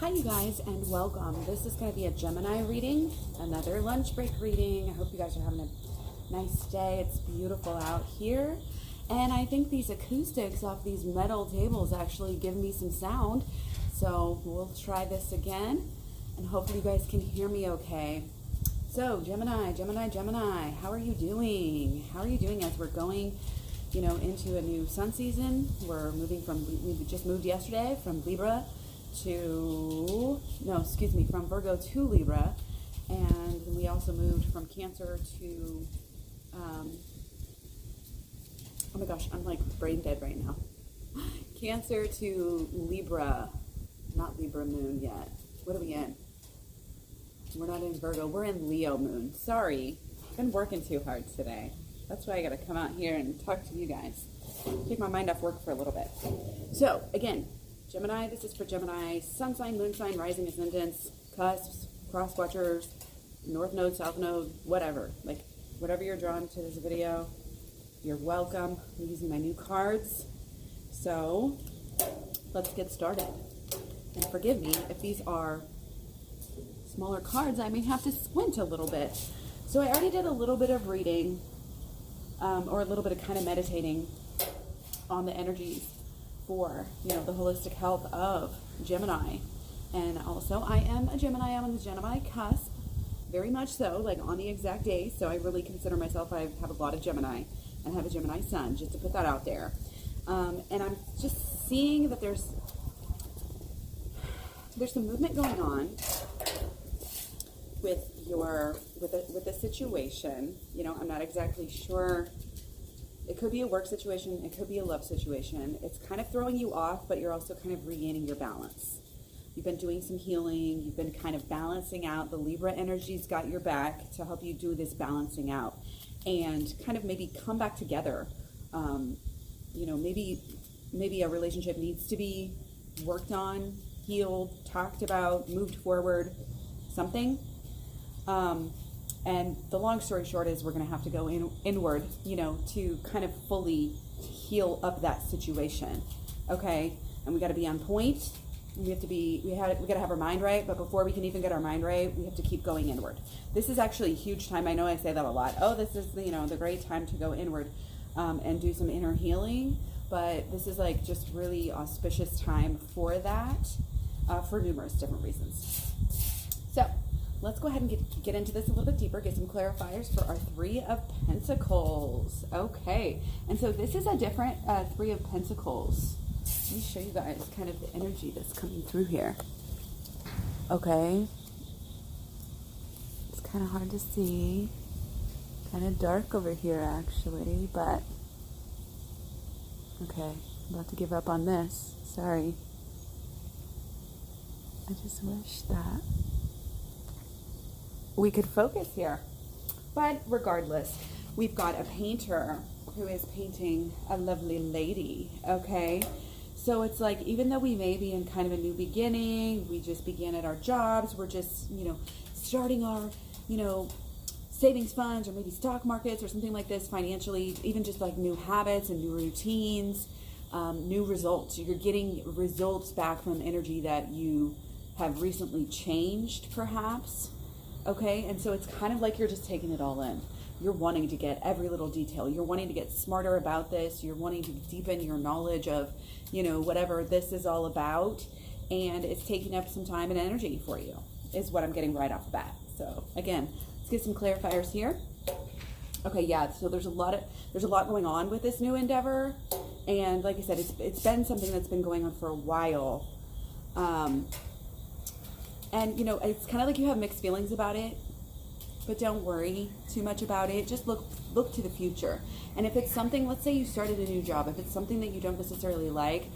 Hi you guys and welcome. This is going to be a Gemini reading, another lunch break reading. I hope you guys are having a nice day. It's beautiful out here. And I think these acoustics off these metal tables actually give me some sound. So we'll try this again and hopefully you guys can hear me okay. So Gemini, how are you doing? How are you doing as we're going, into a new sun season? We're moving we just moved yesterday from Libra from Virgo to Libra, and we also moved from Cancer to, oh my gosh, I'm like brain dead right now. Cancer to Libra, not Libra moon yet. What are we in? We're not in Virgo, we're in Leo moon. Sorry, I've been working too hard today. That's why I gotta come out here and talk to you guys. Take my mind off work for a little bit. So, again, Gemini, this is for Gemini, sun sign, moon sign, rising ascendants, cusps, cross watchers, north node, south node, whatever. Like, whatever you're drawn to this video, you're welcome. I'm using my new cards. So, let's get started. And forgive me, if these are smaller cards, I may have to squint a little bit. So I already did a little bit of reading, or a little bit of kind of meditating on the energies for, the holistic health of Gemini. And also, I am a Gemini. I'm on the Gemini cusp, very much so, like on the exact day. So I really consider myself, I have a lot of Gemini, and I have a Gemini sun, just to put that out there. And I'm just seeing that there's some movement going on with the situation. I'm not exactly sure. It could be a work situation, it could be a love situation. It's kind of throwing you off, but you're also kind of regaining your balance. You've been doing some healing, you've been kind of balancing out. The Libra energy's got your back to help you do this balancing out and kind of maybe come back together. Maybe a relationship needs to be worked on, healed, talked about, moved forward, something. And the long story short is we're going to have to go inward, to kind of fully heal up that situation. Okay. And we got to be on point. We got to have our mind right. But before we can even get our mind right, we have to keep going inward. This is actually a huge time. I know I say that a lot. Oh, this is the great time to go inward, and do some inner healing. But this is like just really auspicious time for that, for numerous different reasons. So, let's go ahead and get into this a little bit deeper, get some clarifiers for our Three of Pentacles. Okay, and so this is a different Three of Pentacles. Let me show you guys kind of the energy that's coming through here. Okay. It's kind of hard to see. Kind of dark over here, actually, but... Okay, I'm about to give up on this. Sorry. I just wish that we could focus here. But regardless, we've got a painter who is painting a lovely lady, okay? So it's like, even though we may be in kind of a new beginning, we just began at our jobs, we're just, starting our, savings funds or maybe stock markets or something like this financially, even just like new habits and new routines, new results. You're getting results back from energy that you have recently changed, perhaps. Okay, and so it's kind of like you're just taking it all in. You're wanting to get every little detail. You're wanting to get smarter about this. You're wanting to deepen your knowledge of, whatever this is all about. And it's taking up some time and energy for you, is what I'm getting right off the bat. So again, let's get some clarifiers here. Okay, yeah, so there's a lot going on with this new endeavor. And like I said, it's been something that's been going on for a while. And, it's kind of like you have mixed feelings about it, but don't worry too much about it. Just look to the future. And if it's something, let's say you started a new job, if it's something that you don't necessarily like,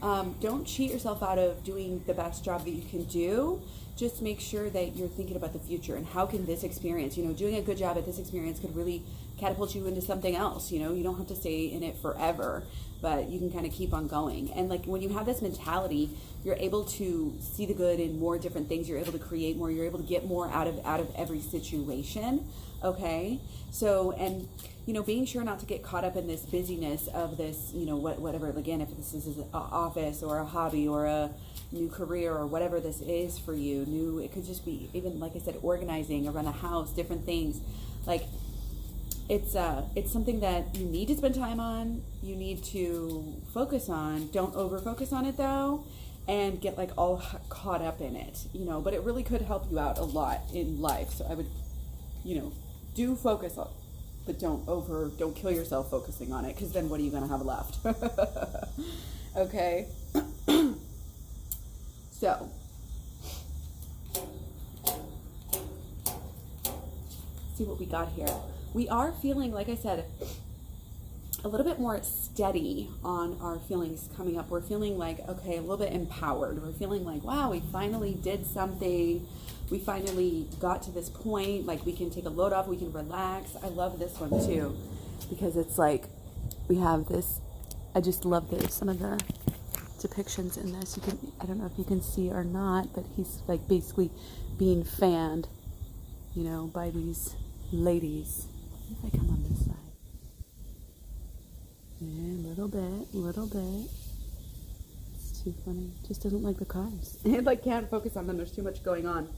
don't cheat yourself out of doing the best job that you can do. Just make sure that you're thinking about the future and how can this experience, doing a good job at this experience catapult you into something else. You know, you don't have to stay in it forever, but you can kind of keep on going. And like when you have this mentality, you're able to see the good in more different things. You're able to create more. You're able to get more out of every situation. Okay. So, and you know, being sure not to get caught up in this busyness of this, you know, whatever, again, if this is an office or a hobby or a new career or whatever this is for you, it could just be even, like I said, organizing around the house, different things. Like it's something that you need to spend time on. You need to focus on. Don't over focus on it though, and get like all caught up in it, you know, but it really could help you out a lot in life. So I would, you know, do focus on, but don't kill yourself focusing on it, because then what are you going to have left? Okay. So see what we got here. We are feeling, like I said, a little bit more steady on our feelings coming up. We're feeling like, okay, a little bit empowered. We're feeling like, wow, we finally did something. We finally got to this point. Like we can take a load off. We can relax. I love this one too, because it's like we have this. I just love this. Some of the depictions in this. You can, I don't know if you can see or not, but he's like basically being fanned, you know, by these ladies. If I come on this side. Yeah, little bit. It's too funny. Just doesn't like the cards. It like can't focus on them. There's too much going on.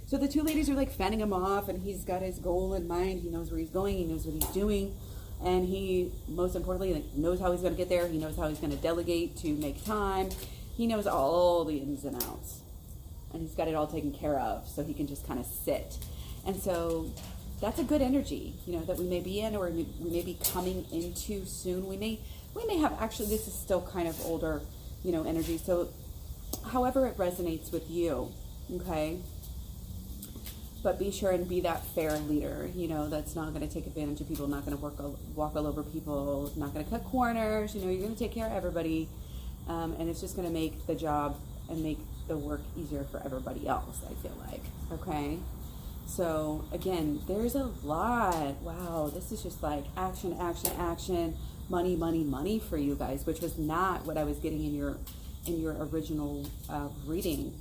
So the two ladies are like fanning him off, and he's got his goal in mind. He knows where he's going. He knows what he's doing. And he, most importantly, like, knows how he's going to get there. He knows how he's going to delegate to make time. He knows all the ins and outs. And he's got it all taken care of, so he can just kind of sit. And so that's a good energy, you know, that we may be in, or we may be coming into soon. We may have, actually, this is still kind of older, you know, energy. So however it resonates with you, okay? But be sure and be that fair leader, you know, that's not going to take advantage of people, not going to walk all over people, not going to cut corners, you know, you're going to take care of everybody. And it's just going to make the job and make the work easier for everybody else, I feel like, okay? So again, there's a lot. Wow, this is just like action, action, action, money, money, money for you guys, which was not what I was getting in your original reading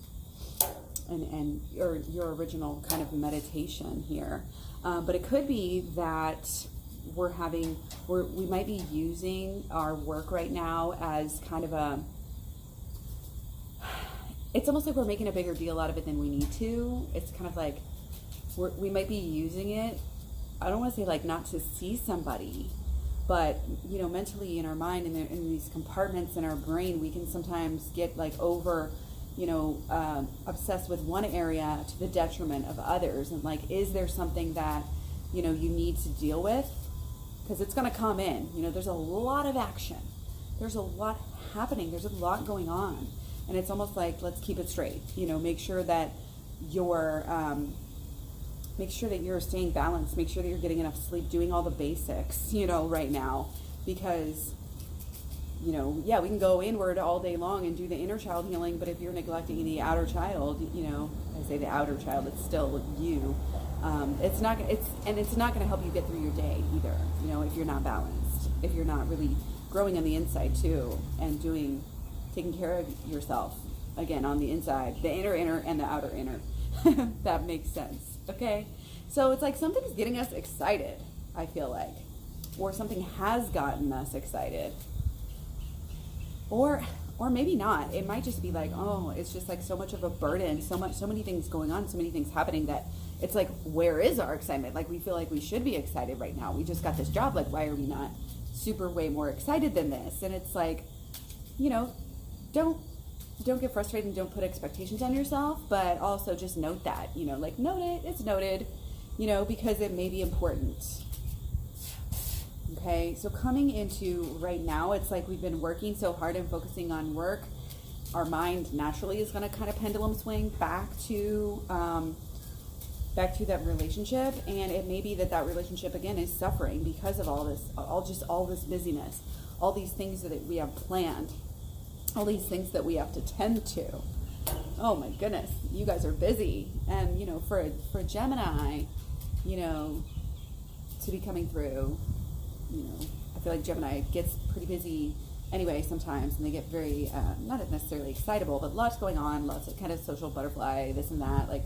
and your original kind of meditation here. But it could be that we might be using our work right now as kind of it's almost like we're making a bigger deal out of it than we need to. It's kind of like we might be using it, I don't want to say like not to see somebody, but you know, mentally in our mind and in these compartments in our brain, we can sometimes get like over, you know, obsessed with one area to the detriment of others. And like, is there something that, you know, you need to deal with? Because it's going to come in, you know, there's a lot of action. There's a lot happening. There's a lot going on. And it's almost like, let's keep it straight, you know, make sure that you're staying balanced, make sure that you're getting enough sleep, doing all the basics, you know, right now, because, you know, yeah, we can go inward all day long and do the inner child healing, but if you're neglecting the outer child, you know, I say the outer child, it's still you. It's not going to help you get through your day either, you know, if you're not balanced, if you're not really growing on the inside too, and taking care of yourself, again, on the inside, the inner and the outer inner. That makes sense. Okay, so it's like something's getting us excited, I feel like, or something has gotten us excited, or maybe not. It might just be like, oh, it's just like so much of a burden, so many things going on, so many things happening, that it's like, where is our excitement? Like, we feel like we should be excited right now. We just got this job. Like, why are we not super way more excited than this? And it's like, you know, don't get frustrated and don't put expectations on yourself, but also just note that, you know, like, note it, it's noted, you know, because it may be important. Okay, so coming into right now, it's like we've been working so hard and focusing on work. Our mind naturally is going to kind of pendulum swing back to that relationship, and it may be that relationship again is suffering because of all this busyness, all these things that we have planned, all these things that we have to tend to. Oh my goodness, you guys are busy. And you know, for a Gemini, you know, to be coming through. You know, I feel like Gemini gets pretty busy anyway sometimes, and they get very, not necessarily excitable, but lots going on, lots of kind of social butterfly, this and that. Like,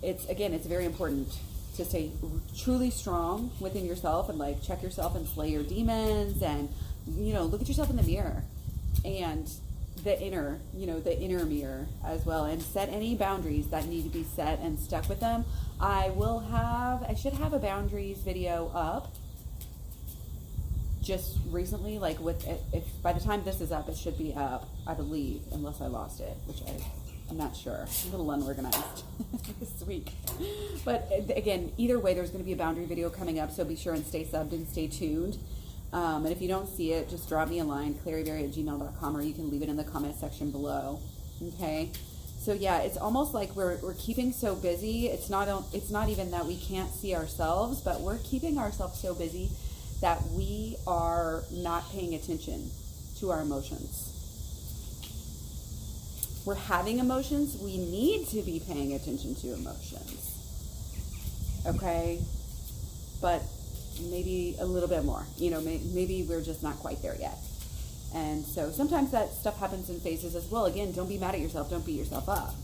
it's very important to stay truly strong within yourself and like check yourself and slay your demons, and, you know, look at yourself in the mirror and the inner mirror as well, and set any boundaries that need to be set and stuck with them. I should have a boundaries video up just recently, like if by the time this is up, it should be up, I believe, unless I lost it, which I'm not sure. I'm a little unorganized this week. But again, either way, there's going to be a boundary video coming up, so be sure and stay subbed and stay tuned. And if you don't see it, just drop me a line, KlaireeBerry@gmail.com, or you can leave it in the comment section below. Okay? So yeah, it's almost like we're keeping so busy. It's not even that we can't see ourselves, but we're keeping ourselves so busy that we are not paying attention to our emotions. We're having emotions. We need to be paying attention to emotions. Okay? But maybe a little bit more. You know, maybe we're just not quite there yet. And so sometimes that stuff happens in phases as well. Again, don't be mad at yourself. Don't beat yourself up.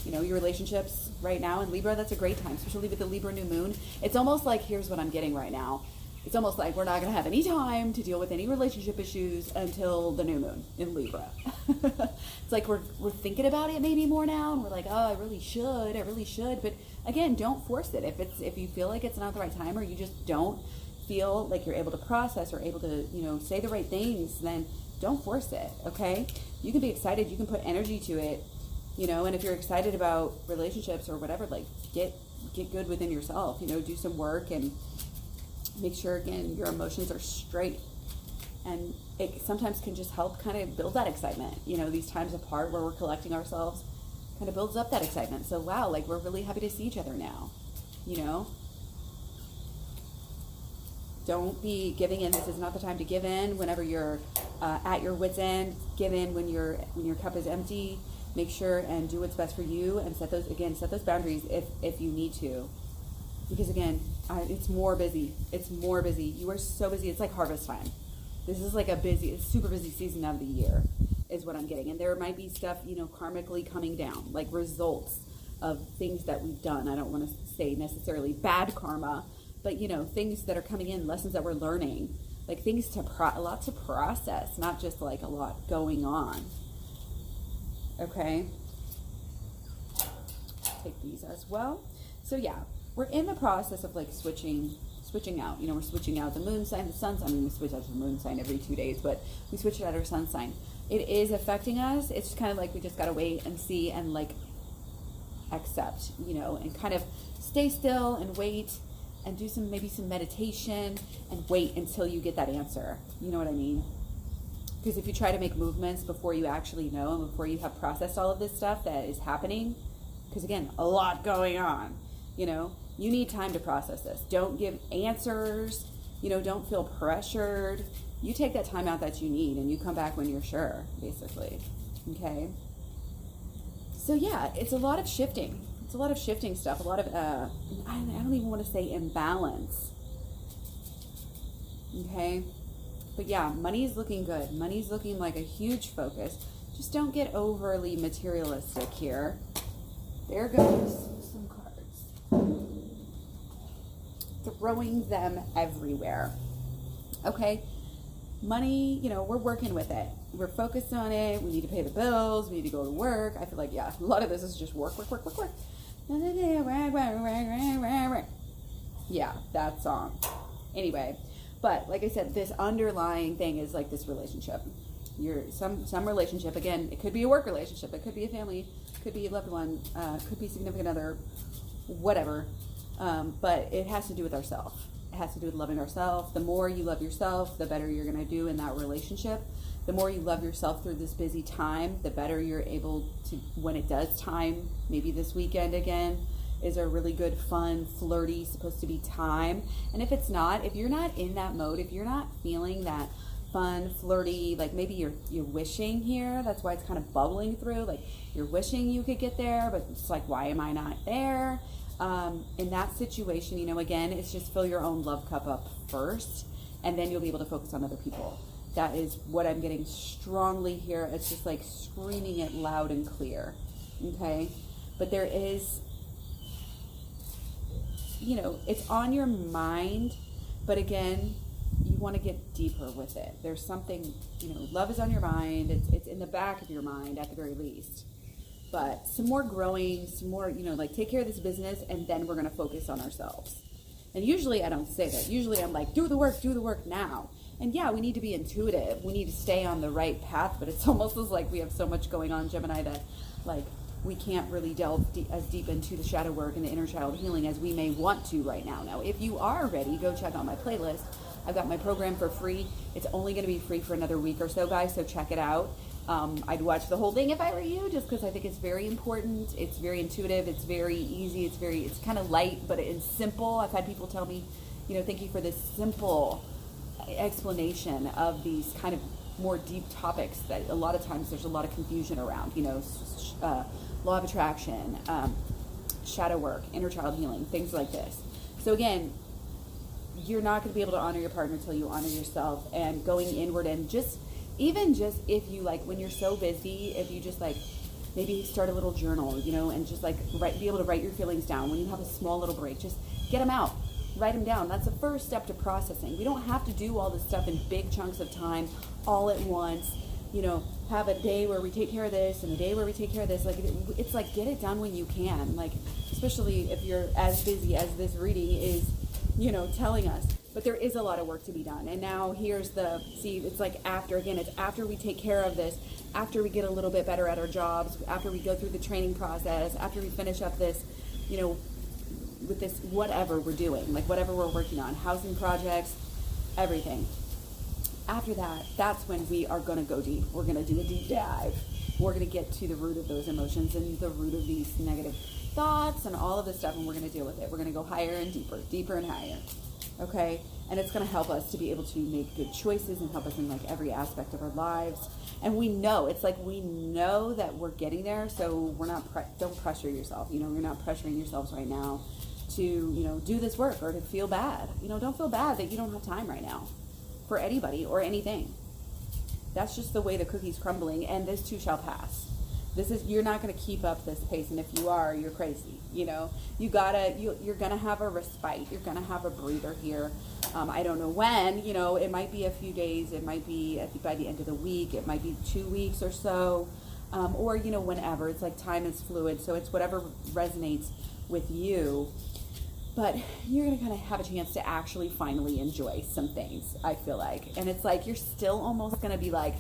You know, your relationships right now in Libra, that's a great time, especially with the Libra new moon. It's almost like, here's what I'm getting right now. It's almost like we're not going to have any time to deal with any relationship issues until the new moon in Libra. It's like we're thinking about it maybe more now, and we're like, oh, I really should. But again, don't force it. If you feel like it's not the right time, or you just don't feel like you're able to process or able to, you know, say the right things, then don't force it, okay? You can be excited. You can put energy to it, you know, and if you're excited about relationships or whatever, like get good within yourself, you know, do some work and make sure, again, your emotions are straight. And it sometimes can just help kind of build that excitement. You know, these times apart where we're collecting ourselves kind of builds up that excitement. So, wow, like we're really happy to see each other now, you know? Don't be giving in. This is not the time to give in whenever you're at your wit's end. Give in when your cup is empty. Make sure and do what's best for you, and set those boundaries if you need to. Because it's more busy. You are so busy. It's like harvest time. This is like a super busy season of the year is what I'm getting. And there might be stuff, you know, karmically coming down, like results of things that we've done. I don't want to say necessarily bad karma, but, you know, things that are coming in, lessons that we're learning, like things a lot to process, not just like a lot going on. Okay. Take these as well. So yeah. We're in the process of like switching out. You know, we're switching out the moon sign, the sun sign. I mean, we switch out the moon sign every 2 days, but we switch out our sun sign. It is affecting us. It's kind of like we just got to wait and see and like accept, you know, and kind of stay still and wait and do maybe some meditation and wait until you get that answer. You know what I mean? Because if you try to make movements before you actually know and before you have processed all of this stuff that is happening, because again, a lot going on, you know, you need time to process this. Don't give answers, you know, don't feel pressured. You take that time out that you need and you come back when you're sure, basically. Okay? So yeah, it's a lot of shifting. It's a lot of shifting stuff. A lot of, I don't even want to say imbalance. Okay? But yeah, money's looking good. Money's looking like a huge focus. Just don't get overly materialistic here. There goes some cards. Throwing them everywhere. Okay? Money, you know, we're working with it. We're focused on it. We need to pay the bills. We need to go to work. I feel like, yeah, a lot of this is just work. Yeah, that song. Anyway, but like I said, this underlying thing is like this relationship. Some relationship, again, it could be a work relationship. It could be a family. It could be a loved one. Could be a significant other, whatever. But it has to do with ourselves. It has to do with loving ourselves. The more you love yourself, the better you're going to do in that relationship. The more you love yourself through this busy time, the better you're able to, when it does time, maybe this weekend again, is a really good, fun, flirty, supposed to be time. And if it's not, if you're not in that mode, if you're not feeling that fun, flirty, like maybe you're wishing here, that's why it's kind of bubbling through, like you're wishing you could get there, but it's like, why am I not there? In that situation, you know, again, it's just fill your own love cup up first, and then you'll be able to focus on other people. That is what I'm getting strongly here. It's just like screaming it loud and clear. Okay? But there is, you know, it's on your mind, but again, you want to get deeper with it. There's something, you know, love is on your mind. It's in the back of your mind at the very least. But some more growing, some more, you know, like take care of this business, and then we're going to focus on ourselves. And usually I don't say that. Usually I'm like, do the work now. And yeah, we need to be intuitive. We need to stay on the right path, but it's almost as like we have so much going on, Gemini, that like we can't really delve as deep into the shadow work and the inner child healing as we may want to right now. Now, if you are ready, go check out my playlist. I've got my program for free. It's only going to be free for another week or so, guys, so check it out. I'd watch the whole thing if I were you, just because I think it's very important. It's very intuitive. It's very easy. It's kind of light, but it's simple. I've had people tell me, you know, thank you for this simple explanation of these kind of more deep topics that a lot of times there's a lot of confusion around, you know, law of attraction, shadow work, inner child healing, things like this. So again, you're not going to be able to honor your partner until you honor yourself, and going inward, and just if you like, when you're so busy, if you just like maybe start a little journal, you know, and just like be able to write your feelings down when you have a small little break, just get them out. Write them down. That's the first step to processing. We don't have to do all this stuff in big chunks of time all at once. You know, have a day where we take care of this and a day where we take care of this. Like, it's like, get it done when you can. Like, especially if you're as busy as this reading is, you know, telling us. But there is a lot of work to be done. And now here's it's like it's after we take care of this, after we get a little bit better at our jobs, after we go through the training process, after we finish up this, you know, with this, whatever we're doing, like whatever we're working on, housing projects, everything. After that, that's when we are going to go deep. We're going to do a deep dive. We're going to get to the root of those emotions and the root of these negative thoughts and all of this stuff, and we're going to deal with it. We're going to go higher and deeper and higher. Okay? And it's going to help us to be able to make good choices and help us in like every aspect of our lives. And we know, it's like we know that we're getting there, so we're not, don't pressure yourself. You know, you're not pressuring yourselves right now to, you know, do this work or to feel bad. You know, don't feel bad that you don't have time right now for anybody or anything. That's just the way the cookie's crumbling, and this too shall pass. You're not going to keep up this pace, and if you are, you're crazy. You know, you're going to have a respite. You're going to have a breather here. I don't know when, you know, it might be a few days. It might be by the end of the week. It might be 2 weeks or so, or, you know, whenever. It's like time is fluid, so it's whatever resonates with you. But you're going to kind of have a chance to actually finally enjoy some things, I feel like. And it's like you're still almost going to be like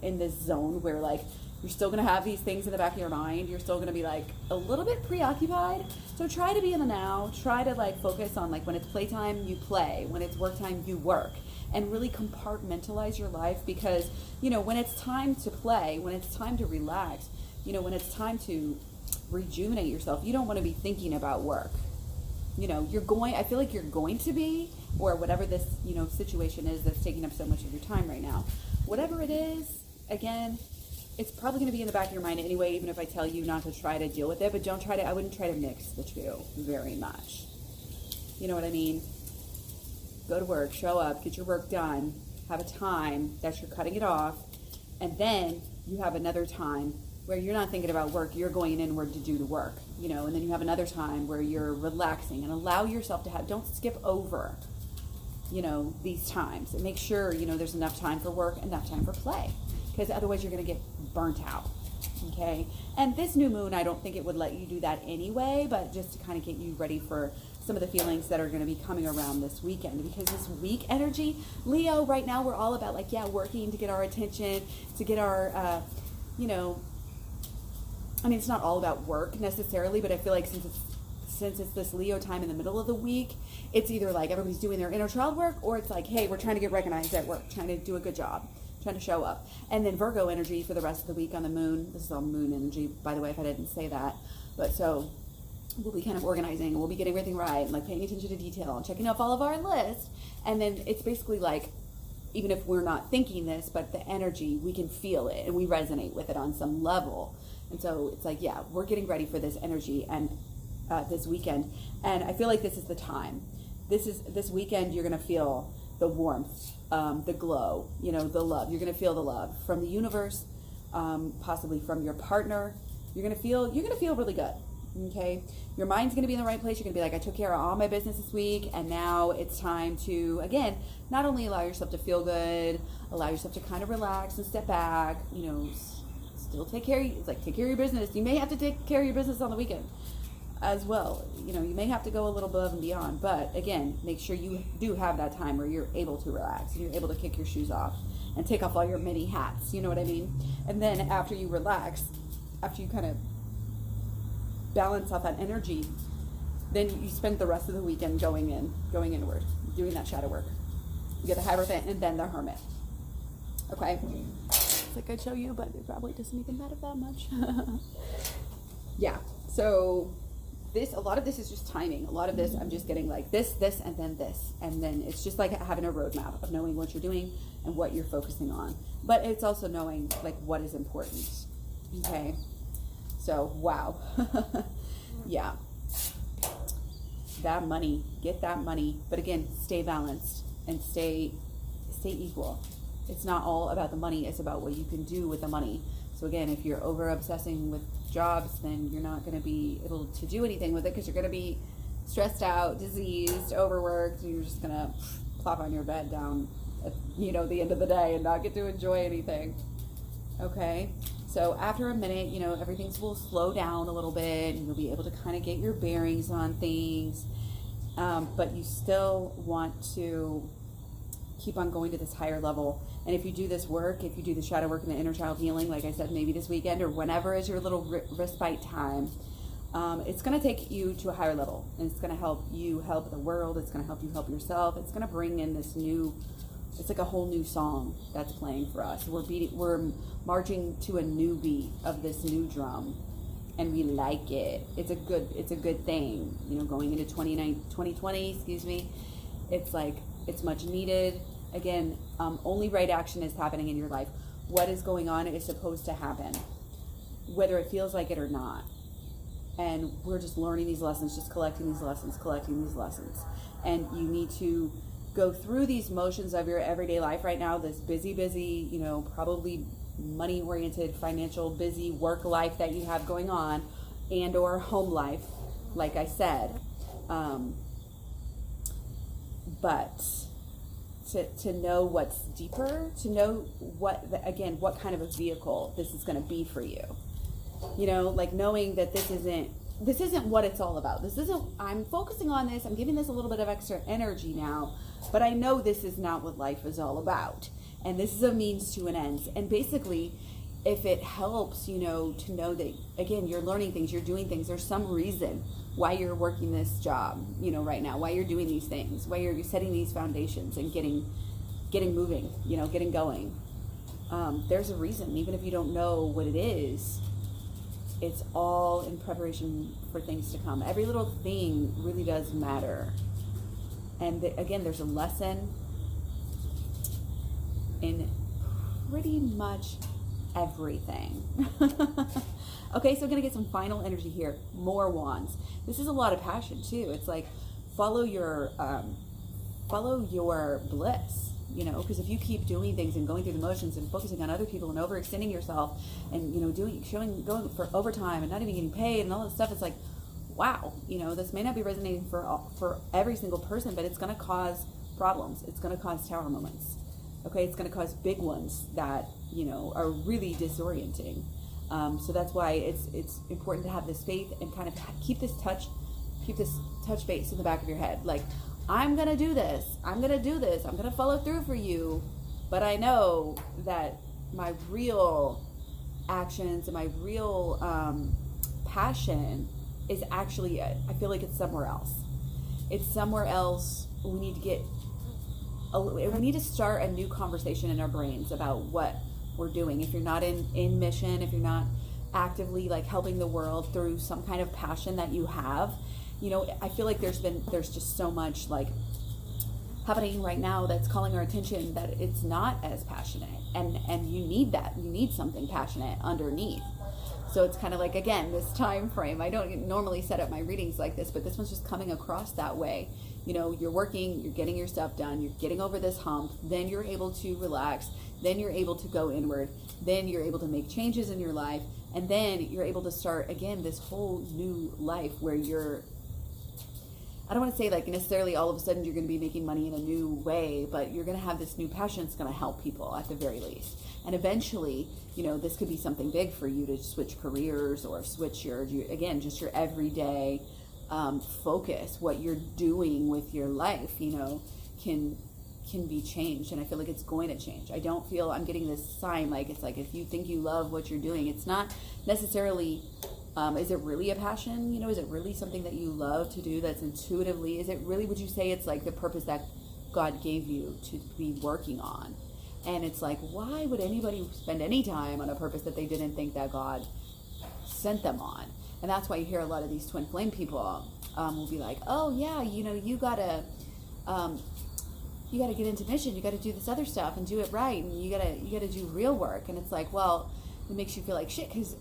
in this zone where like you're still going to have these things in the back of your mind. You're still going to be like a little bit preoccupied. So try to be in the now. Try to like focus on like when it's playtime, you play. When it's work time, you work. And really compartmentalize your life, because, you know, when it's time to play, when it's time to relax, you know, when it's time to rejuvenate yourself, you don't want to be thinking about work. You know, I feel like you're going to be, or whatever this, you know, situation is that's taking up so much of your time right now. Whatever it is, again, it's probably going to be in the back of your mind anyway, even if I tell you not to try to deal with it, but I wouldn't try to mix the two very much. You know what I mean? Go to work, show up, get your work done, have a time that you're cutting it off, and then you have another time where you're not thinking about work, you're going inward to do the work, you know, and then you have another time where you're relaxing, and allow yourself to don't skip over, you know, these times, and make sure, you know, there's enough time for work, enough time for play, because otherwise you're going to get burnt out, okay? And this new moon, I don't think it would let you do that anyway, but just to kind of get you ready for some of the feelings that are going to be coming around this weekend, because this week energy, Leo, right now we're all about like, working to get our attention, to get our, you know, I mean, it's not all about work necessarily, but I feel like since it's this Leo time in the middle of the week, it's either like everybody's doing their inner child work, or it's like, hey, we're trying to get recognized at work, trying to do a good job, trying to show up. And then Virgo energy for the rest of the week on the moon. This is all moon energy, by the way, if I didn't say that. But so we'll be kind of organizing, and we'll be getting everything right, and like paying attention to detail and checking off all of our lists. And then it's basically like, even if we're not thinking this, but the energy, we can feel it and we resonate with it on some level. And so it's like, we're getting ready for this energy, and this weekend. And I feel like this is the time. This weekend, you're going to feel the warmth, the glow, the love. You're going to feel the love from the universe, possibly from your partner. You're going to feel really good. Okay. Your mind's going to be in the right place. You're going to be like, I took care of all my business this week. And now it's time to, again, not only allow yourself to feel good, allow yourself to kind of relax and step back, still take care of your business. You may have to take care of your business on the weekend as well. You may have to go a little above and beyond, but again, make sure you do have that time where you're able to relax and you're able to kick your shoes off and take off all your mini hats. You know what I mean? And then after you relax, after you kind of balance out that energy, then you spend the rest of the weekend going inward, doing that shadow work. You get the Hierophant and then the Hermit. Okay? It's like I'd show you, but it probably doesn't even matter that much. Yeah. So a lot of this is just timing. A lot of this, I'm just getting like this, and then this. And then it's just like having a roadmap of knowing what you're doing and what you're focusing on. But it's also knowing like what is important. Okay? So, wow. Yeah. That money, get that money. But again, stay balanced and stay equal. It's not all about the money. It's about what you can do with the money. So again, if you're over obsessing with jobs, then you're not going to be able to do anything with it because you're going to be stressed out, diseased, overworked. And you're just going to plop on your bed down at, the end of the day and not get to enjoy anything. Okay. So after a minute, everything will slow down a little bit and you'll be able to kind of get your bearings on things. But you still want to keep on going to this higher level. And if you do this work, if you do the shadow work and the inner child healing, like I said, maybe this weekend or whenever is your little respite time, it's going to take you to a higher level. And it's going to help you help the world. It's going to help you help yourself. It's going to bring in this it's like a whole new song that's playing for us. We're marching to a new beat of this new drum, and we like it. It's a good thing. Going into 2020, it's like it's much needed. Again, only right action is happening in your life. What is going on is supposed to happen, whether it feels like it or not. And we're just learning these lessons, just collecting these lessons. And you need to go through these motions of your everyday life right now, this busy, probably money-oriented, financial, busy work life that you have going on, and or home life, like I said. But to know what's deeper, to know what kind of a vehicle this is going to be for you. Like knowing that this isn't what it's all about. I'm focusing on this, I'm giving this a little bit of extra energy now, but I know this is not what life is all about. And this is a means to an end. And basically, if it helps, to know that, again, you're learning things, you're doing things, there's some reason why you're working this job, right now, why you're doing these things, why you're setting these foundations and getting moving, getting going. There's a reason, even if you don't know what it is. It's all in preparation for things to come. Every little thing really does matter. And again, there's a lesson in pretty much everything. Okay, so I'm going to get some final energy here. More wands. This is a lot of passion too. It's like follow your bliss. Because if you keep doing things and going through the motions and focusing on other people and overextending yourself and, going for overtime and not even getting paid and all this stuff, it's like, wow, this may not be resonating for every single person, but it's going to cause problems. It's going to cause tower moments. Okay, it's going to cause big ones that, are really disorienting. So that's why it's important to have this faith and kind of keep this touch base in the back of your head. Like, I'm going to do this. I'm going to follow through for you. But I know that my real actions and my real passion is actually, I feel like it's somewhere else. It's somewhere else. We need to start a new conversation in our brains about what we're doing. If you're not in mission, if you're not actively like helping the world through some kind of passion that you have, I feel like there's just so much like happening right now that's calling our attention that it's not as passionate, and you need that. You need something passionate underneath. So it's kind of like, again, this time frame. I don't normally set up my readings like this, but this one's just coming across that way. You know, you're working, you're getting your stuff done, you're getting over this hump, then you're able to relax, then you're able to go inward, then you're able to make changes in your life, and then you're able to start, again, this whole new life where you're, I don't want to say like necessarily all of a sudden you're going to be making money in a new way, but you're going to have this new passion that's going to help people at the very least. And eventually, you know, this could be something big for you to switch careers or switch your again, just your everyday focus. What you're doing with your life, you know, can be changed. And I feel like it's going to change. I don't feel, I'm getting this sign like, it's like if you think you love what you're doing, it's not necessarily, is it really a passion? You know, is it really something that you love to do that's intuitively, is it really, would you say it's like the purpose that God gave you to be working on? And it's like, why would anybody spend any time on a purpose that they didn't think that God sent them on? And that's why you hear a lot of these twin flame people will be like, oh yeah, you know, you gotta get into mission, you gotta do this other stuff and do it right, and you gotta do real work. And it's like, well, it makes you feel like shit, because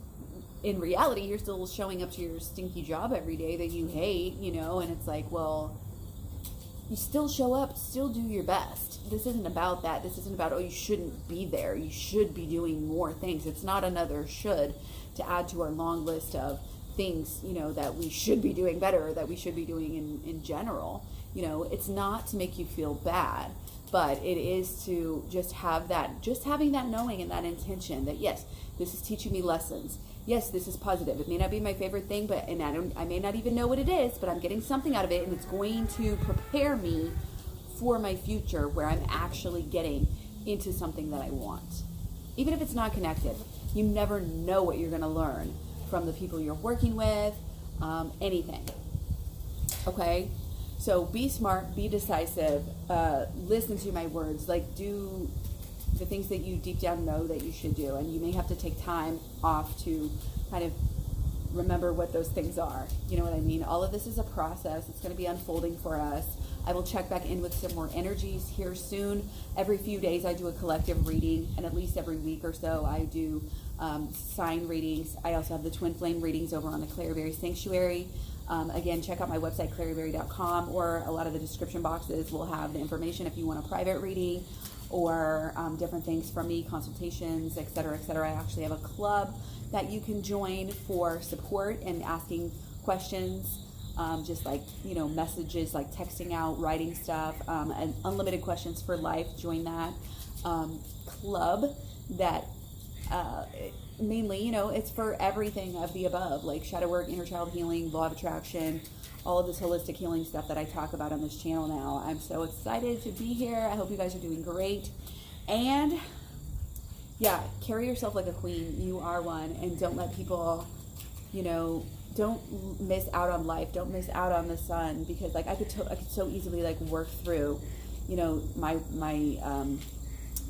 in reality you're still showing up to your stinky job every day that you hate, you know. And it's like, well, you still show up, still do your best. This isn't about that. This isn't about, oh, you shouldn't be there, you should be doing more things. It's not another should to add to our long list of things, you know, that we should be doing better, that we should be doing in general. You know, it's not to make you feel bad, but it is to just have that, just having that knowing and that intention that, yes, this is teaching me lessons. Yes, this is positive. It may not be my favorite thing, but, and I may not even know what it is, but I'm getting something out of it, and it's going to prepare me for my future where I'm actually getting into something that I want. Even if it's not connected, you never know what you're going to learn from the people you're working with, anything. Okay? So be smart, be decisive, listen to my words, like do the things that you deep down know that you should do. And you may have to take time off to kind of remember what those things are. You know what I mean? All of this is a process. It's going to be unfolding for us. I will check back in with some more energies here soon. Every few days I do a collective reading, and at least every week or so I do sign readings. I also have the twin flame readings over on the KlaireeBerry Sanctuary. Again, check out my website, KlaireeBerry.com, or a lot of the description boxes will have the information if you want a private reading or different things from me, consultations, etc., etc. I actually have a club that you can join for support and asking questions, just like, you know, messages like texting out, writing stuff, and unlimited questions for life. Join that club that mainly, you know, it's for everything of the above, like shadow work, inner child healing, law of attraction, all of this holistic healing stuff that I talk about on this channel now. I'm so excited to be here. I hope you guys are doing great. And yeah, carry yourself like a queen. You are one. And don't let people, you know, don't miss out on life. Don't miss out on the sun, because like I could so easily like work through, you know, my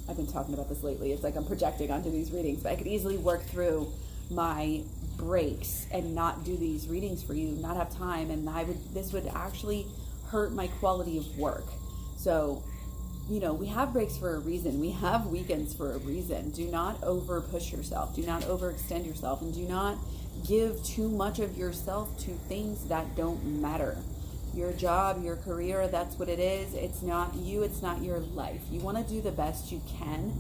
I've been talking about this lately. It's like I'm projecting onto these readings, but I could easily work through my breaks and not do these readings for you, not have time, and this would actually hurt my quality of work. So, you know, we have breaks for a reason. We have weekends for a reason. Do not over push yourself. Do not overextend yourself, and do not give too much of yourself to things that don't matter. Your job, your career, that's what it is. It's not you, it's not your life. You want to do the best you can,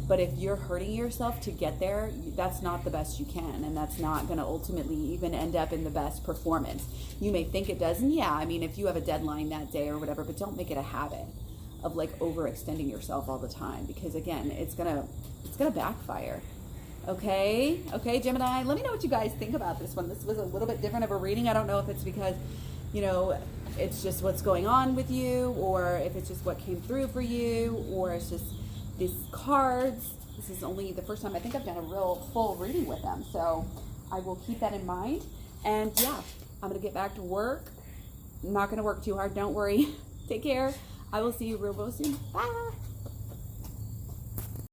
but if you're hurting yourself to get there, that's not the best you can, and that's not going to ultimately even end up in the best performance. You may think it does, and yeah, I mean, if you have a deadline that day or whatever, but don't make it a habit of like overextending yourself all the time, because again, it's gonna backfire. Okay, Gemini, let me know what you guys think about this one. This was a little bit different of a reading. I don't know if it's because, you know, it's just what's going on with you, or if it's just what came through for you, or it's just these cards. This is only the first time I think I've done a real full reading with them, so I will keep that in mind. And yeah, I'm gonna get back to work. I'm not gonna work too hard, don't worry. Take care. I will see you real soon. Bye.